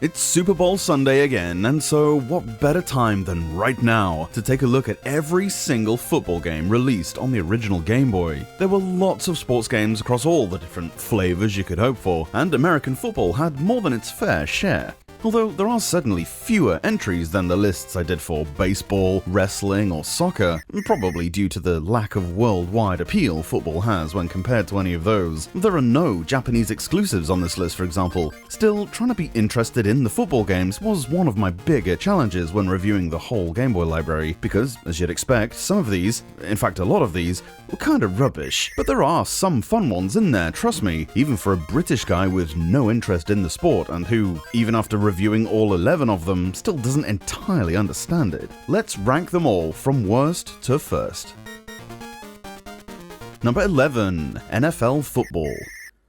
It's Super Bowl Sunday again, and so what better time than right now to take a look at every single football game released on the original Game Boy. There were lots of sports games across all the different flavors you could hope for, and American football had more than its fair share. Although there are certainly fewer entries than the lists I did for baseball, wrestling, or soccer, probably due to the lack of worldwide appeal football has when compared to any of those. There are no Japanese exclusives on this list, for example. Still, trying to be interested in the football games was one of my bigger challenges when reviewing the whole Game Boy library, because, as you'd expect, some of these, in fact a lot of these, were kinda rubbish. But there are some fun ones in there, trust me, even for a British guy with no interest in the sport and who, even after reviewing all 11 of them, still doesn't entirely understand it. Let's rank them all from worst to first. Number 11, NFL Football.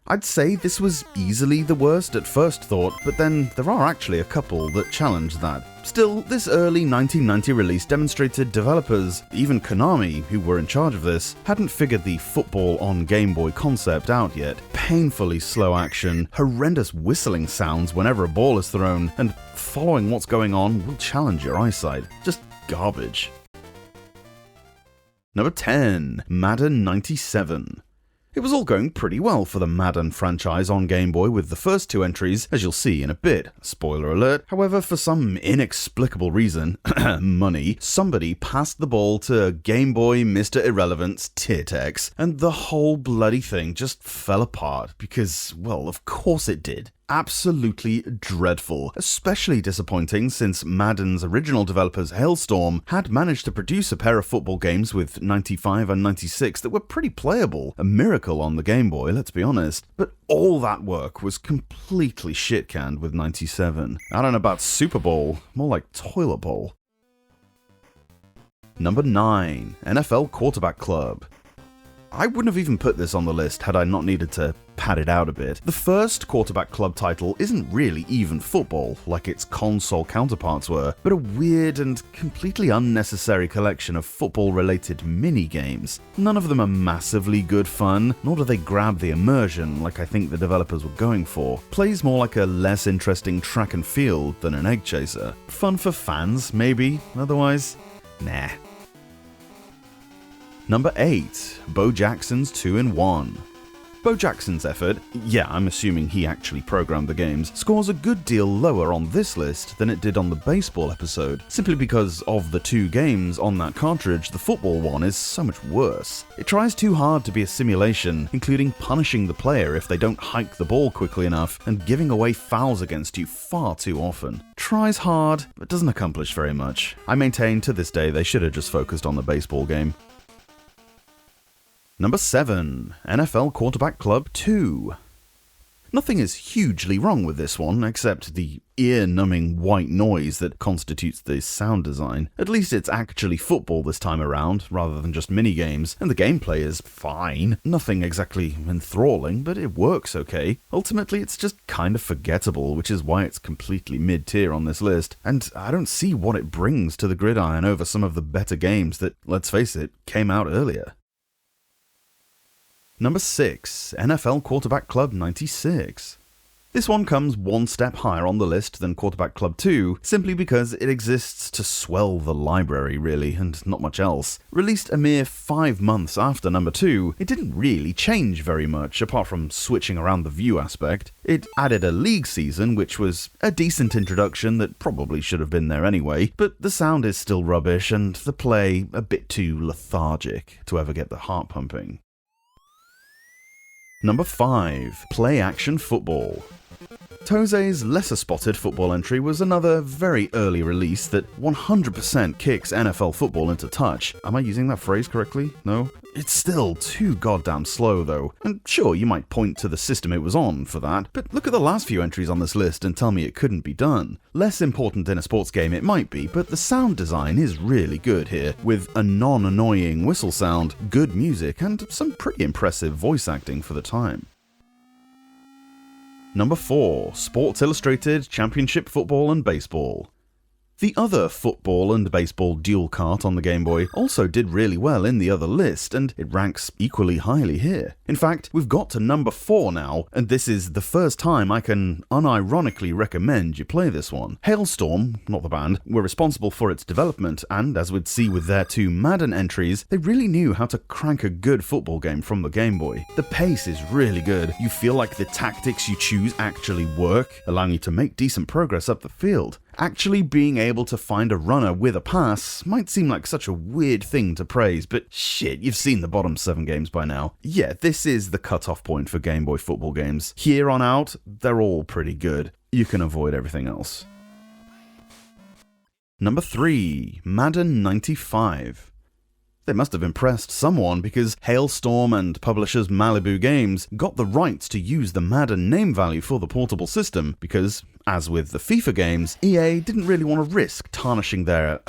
I'd say this was easily the worst at first thought, but then there are actually a couple that challenge that. Still, this early 1990 release demonstrated developers, even Konami, who were in charge of this, hadn't figured the football on Game Boy concept out yet. Painfully slow action, horrendous whistling sounds whenever a ball is thrown, and following what's going on will challenge your eyesight. Just garbage. Number 10, Madden 97. It was all going pretty well for the Madden franchise on Game Boy with the first two entries, as you'll see in a bit. Spoiler alert. However, for some inexplicable reason, money, somebody passed the ball to Game Boy Mr. Irrelevant's Titex, and the whole bloody thing just fell apart because, well, of course it did. Absolutely dreadful, especially disappointing since Madden's original developers Hailstorm had managed to produce a pair of football games with 95 and 96 that were pretty playable, a miracle on the Game Boy, let's be honest, but all that work was completely shit-canned with 97. I don't know about Super Bowl, more like Toilet Bowl. Number 9, NFL Quarterback Club. I wouldn't have even put this on the list had I not needed to pad it out a bit. The first Quarterback Club title isn't really even football, like its console counterparts were, but a weird and completely unnecessary collection of football-related mini-games. None of them are massively good fun, nor do they grab the immersion like I think the developers were going for. Plays more like a less interesting track and field than an egg chaser. Fun for fans, maybe, otherwise, nah. Number 8, Bo Jackson's 2-in-1. Bo Jackson's effort, yeah, I'm assuming he actually programmed the games, scores a good deal lower on this list than it did on the baseball episode, simply because of the two games on that cartridge, the football one is so much worse. It tries too hard to be a simulation, including punishing the player if they don't hike the ball quickly enough and giving away fouls against you far too often. Tries hard, but doesn't accomplish very much. I maintain to this day they should have just focused on the baseball game. Number 7, NFL Quarterback Club 2. Nothing is hugely wrong with this one, except the ear-numbing white noise that constitutes the sound design. At least it's actually football this time around, rather than just minigames, and the gameplay is fine. Nothing exactly enthralling, but it works okay. Ultimately, it's just kind of forgettable, which is why it's completely mid-tier on this list, and I don't see what it brings to the gridiron over some of the better games that, let's face it, came out earlier. Number 6, NFL Quarterback Club 96. This one comes one step higher on the list than Quarterback Club 2, simply because it exists to swell the library really, and not much else. Released a mere 5 months after number 2, it didn't really change very much, apart from switching around the view aspect. It added a league season, which was a decent introduction that probably should have been there anyway, but the sound is still rubbish, and the play a bit too lethargic to ever get the heart pumping. Number 5, Play Action Football. Tosei's lesser-spotted football entry was another very early release that 100% kicks NFL football into touch. Am I using that phrase correctly? No? It's still too goddamn slow though, and sure, you might point to the system it was on for that, but look at the last few entries on this list and tell me it couldn't be done. Less important in a sports game it might be, but the sound design is really good here, with a non-annoying whistle sound, good music, and some pretty impressive voice acting for the time. Number 4, Sports Illustrated Championship Football and Baseball. The other football and baseball dual kart on the Game Boy also did really well in the other list, and it ranks equally highly here. In fact, we've got to number 4 now, and this is the first time I can unironically recommend you play this one. Hailstorm, not the band, were responsible for its development, and as we'd see with their 2 Madden entries, they really knew how to crank a good football game from the Game Boy. The pace is really good, you feel like the tactics you choose actually work, allowing you to make decent progress up the field. Actually being able to find a runner with a pass might seem like such a weird thing to praise, but shit, you've seen the bottom 7 games by now. Yeah, this is the cutoff point for Game Boy football games. Here on out, they're all pretty good. You can avoid everything else. Number 3, Madden 95. They must have impressed someone because Hailstorm and publishers Malibu Games got the rights to use the Madden name value for the portable system because, as with the FIFA games, EA didn't really want to risk tarnishing their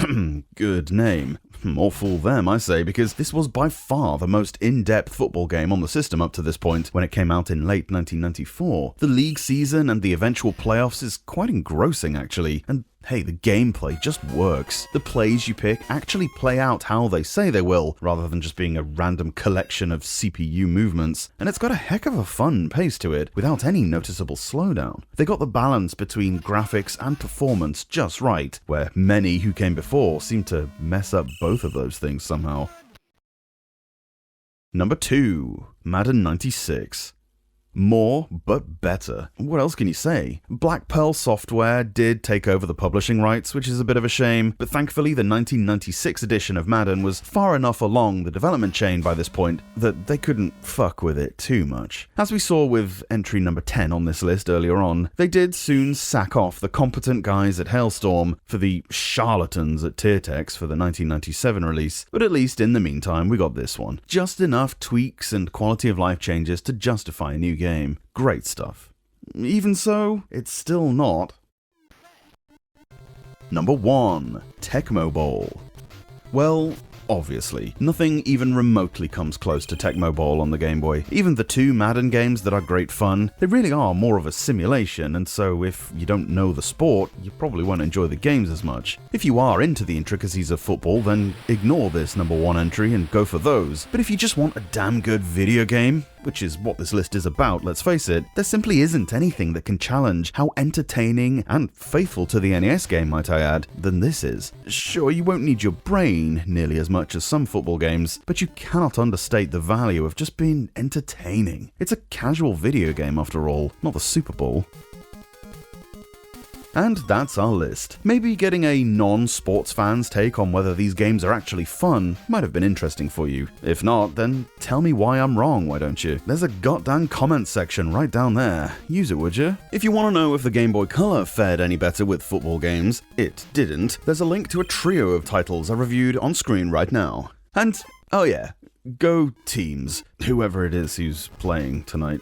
good name. Or fool them, I say, because this was by far the most in-depth football game on the system up to this point when it came out in late 1994. The league season and the eventual playoffs is quite engrossing actually, and hey, the gameplay just works. The plays you pick actually play out how they say they will, rather than just being a random collection of CPU movements, and it's got a heck of a fun pace to it, without any noticeable slowdown. They got the balance between graphics and performance just right, where many who came before seem to mess up both of those things somehow. Number 2, Madden 96. More, but better. What else can you say? Black Pearl Software did take over the publishing rights, which is a bit of a shame, but thankfully the 1996 edition of Madden was far enough along the development chain by this point that they couldn't fuck with it too much. As we saw with entry number 10 on this list earlier on, they did soon sack off the competent guys at Hailstorm for the charlatans at Tiertex for the 1997 release, but at least in the meantime we got this one. Just enough tweaks and quality of life changes to justify a new game. Great stuff. Even so, it's still not. Number 1, Tecmo Bowl. Well, obviously, nothing even remotely comes close to Tecmo Bowl on the Game Boy. Even the 2 Madden games that are great fun, they really are more of a simulation, and so if you don't know the sport, you probably won't enjoy the games as much. If you are into the intricacies of football, then ignore this number 1 entry and go for those. But if you just want a damn good video game, which is what this list is about, let's face it, there simply isn't anything that can challenge how entertaining and faithful to the NES game, might I add, than this is. Sure, you won't need your brain nearly as much as some football games, but you cannot understate the value of just being entertaining. It's a casual video game after all, not the Super Bowl. And that's our list. Maybe getting a non-sports fan's take on whether these games are actually fun might have been interesting for you. If not, then tell me why I'm wrong, why don't you? There's a goddamn comment section right down there. Use it, would you? If you want to know if the Game Boy Color fared any better with football games, it didn't. There's a link to a trio of titles I reviewed on screen right now. And, oh yeah, go teams, whoever it is who's playing tonight.